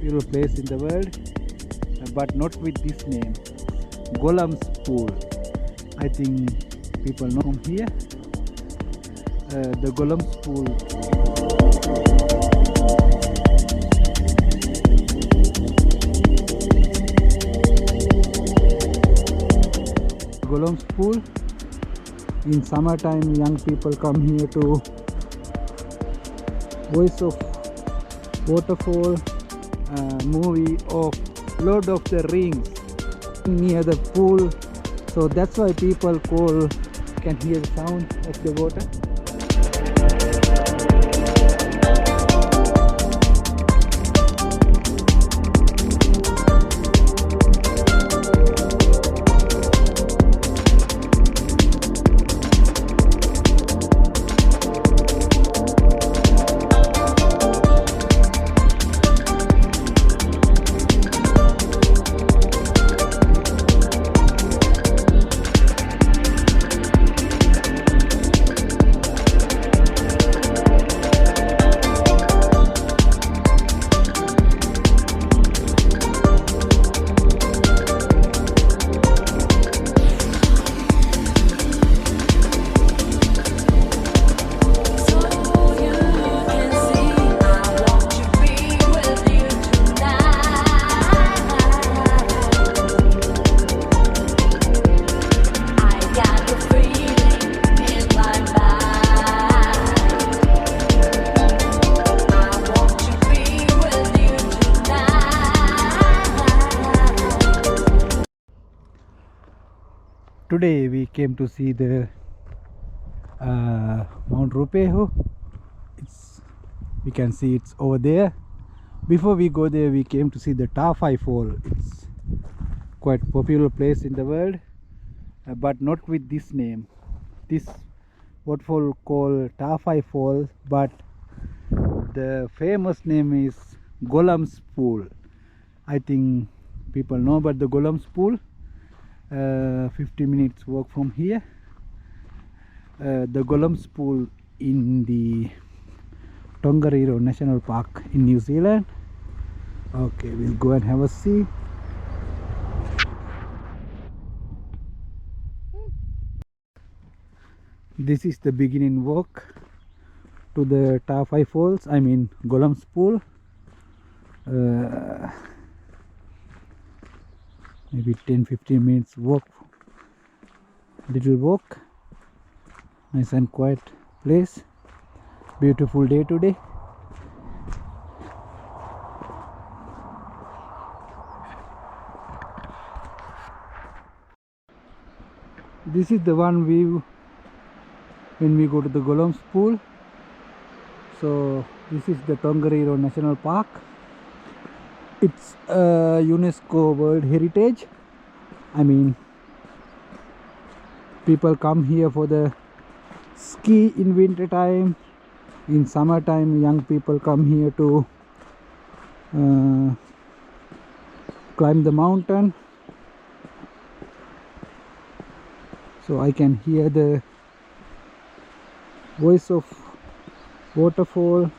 popular place in the world, but not with this name, Gollum's Pool. I think people know from here, the Gollum's Pool. Gollum's Pool. In summertime, young people come here to Voice of Waterfall, movie of Lord of the Rings near the pool. So that's why people can hear the sound of the water. Today we came to see the Mount Rupeho. We can see it's over there. Before we go there, we came to see the Tawhai Falls. It's quite popular place in the world, but not with this name. This waterfall called Tawhai Falls, but the famous name is Gollum's Pool. I think people know about the Gollum's Pool. 50 minutes walk from here. The Gollum's Pool in the Tongariro National Park in New Zealand. Okay, we'll go and have a see. This is the beginning walk to the Tawhai Falls, I mean Gollum's Pool. Maybe 10-15 minutes walk, little walk. Nice and quiet place. Beautiful day today. This is the one view when we go to the Gollum's Pool. So this is the Tongariro National Park. It's a UNESCO World Heritage. I mean, people come here for the ski in winter time. In summertime, young people come here to climb the mountain. So I can hear the voice of waterfall.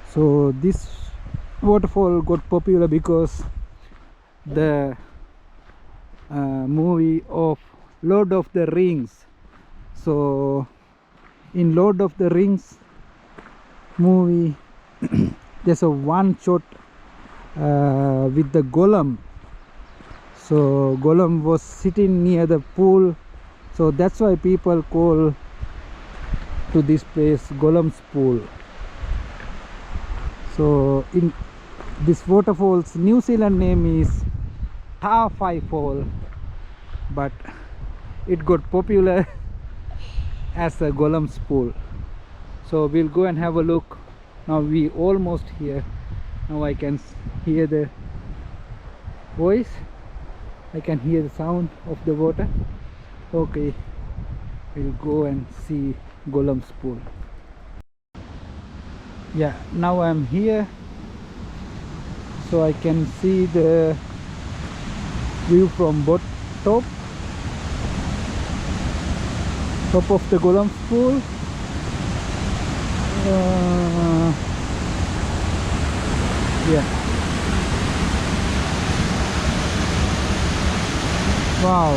So this waterfall got popular because the movie of Lord of the Rings. So in Lord of the Rings movie there's a one shot with the Gollum. So Gollum was sitting near the pool, so that's why people call to this place Gollum's Pool. So in this waterfall's New Zealand name is Tawhai Falls, but it got popular as a Gollum's Pool. So we'll go and have a look. Now we almost here. Now I can hear the voice. I can hear the sound of the water. Okay, we'll go and see Gollum's Pool. Yeah, now I'm here, so I can see the view from top of the Gollum's Pool. Yeah. Wow,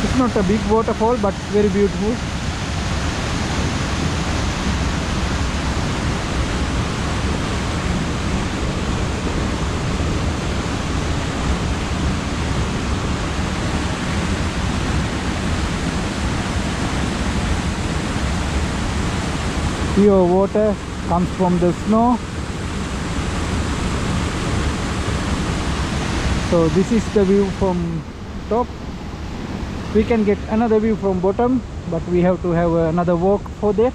it's not a big waterfall but very beautiful. Pure water comes from the snow. So this is the view from top. We can get another view from bottom, but we have to have another walk for that.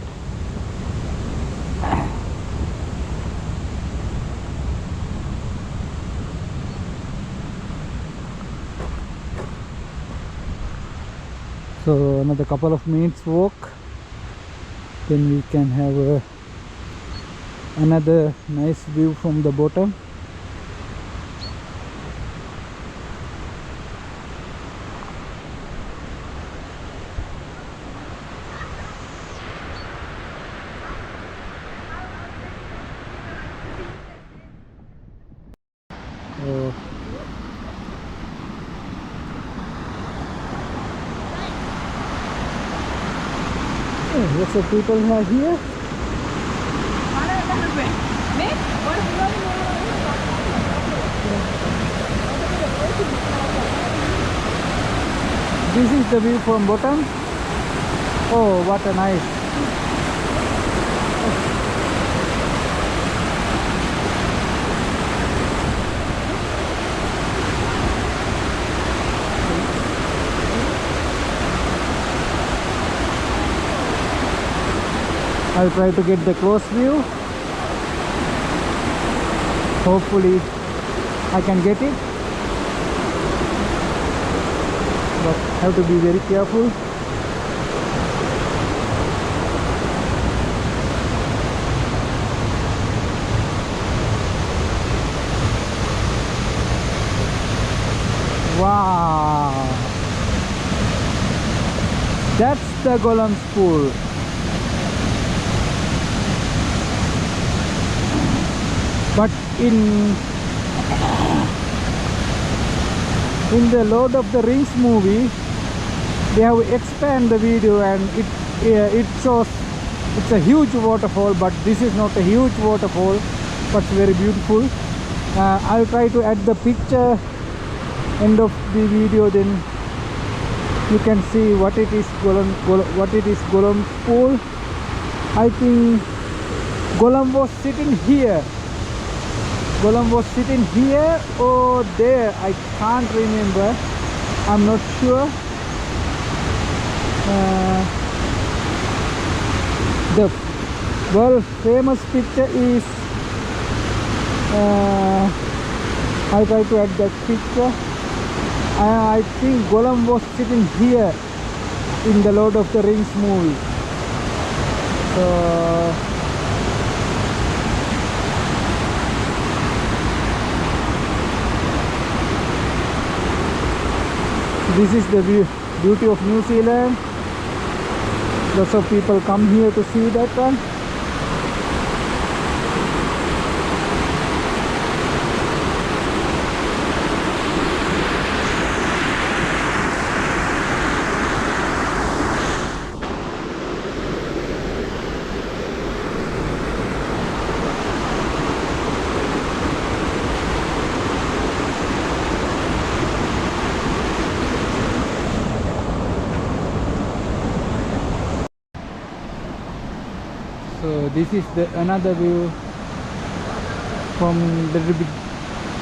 So another couple of minutes walk, then we can have another nice view from the bottom. Lots of people are here. This is the view from bottom. Oh, what a nice. I'll try to get the close view. Hopefully I can get it, but have to be very careful. Wow, that's the Gollum's pool. But in the Lord of the Rings movie, they have expanded the video and it shows it's a huge waterfall, but this is not a huge waterfall, but it's very beautiful. I'll try to add the picture end of the video, then you can see what it is Gollum's pool. I think Gollum was sitting here. Gollum was sitting here or there, I can't remember, I'm not sure. The world famous picture is, I try to add that picture. I think Gollum was sitting here in the Lord of the Rings movie. So this is the beauty of New Zealand. Lots of people come here to see that one. So this is another view from the little bit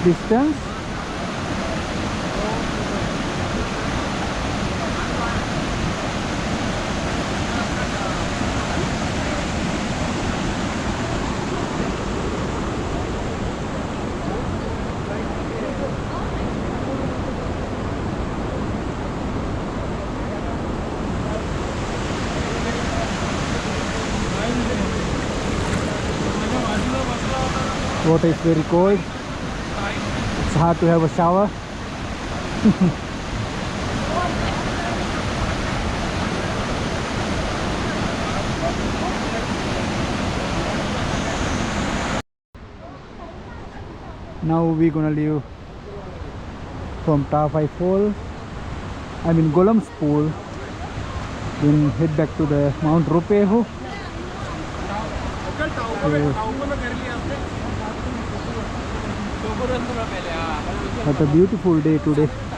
distance. Water is very cold. It's hard to have a shower. Now we're gonna leave from Tawhai Falls, I mean Gollum's pool, then head back to the Mount Rupeho. What a beautiful day today.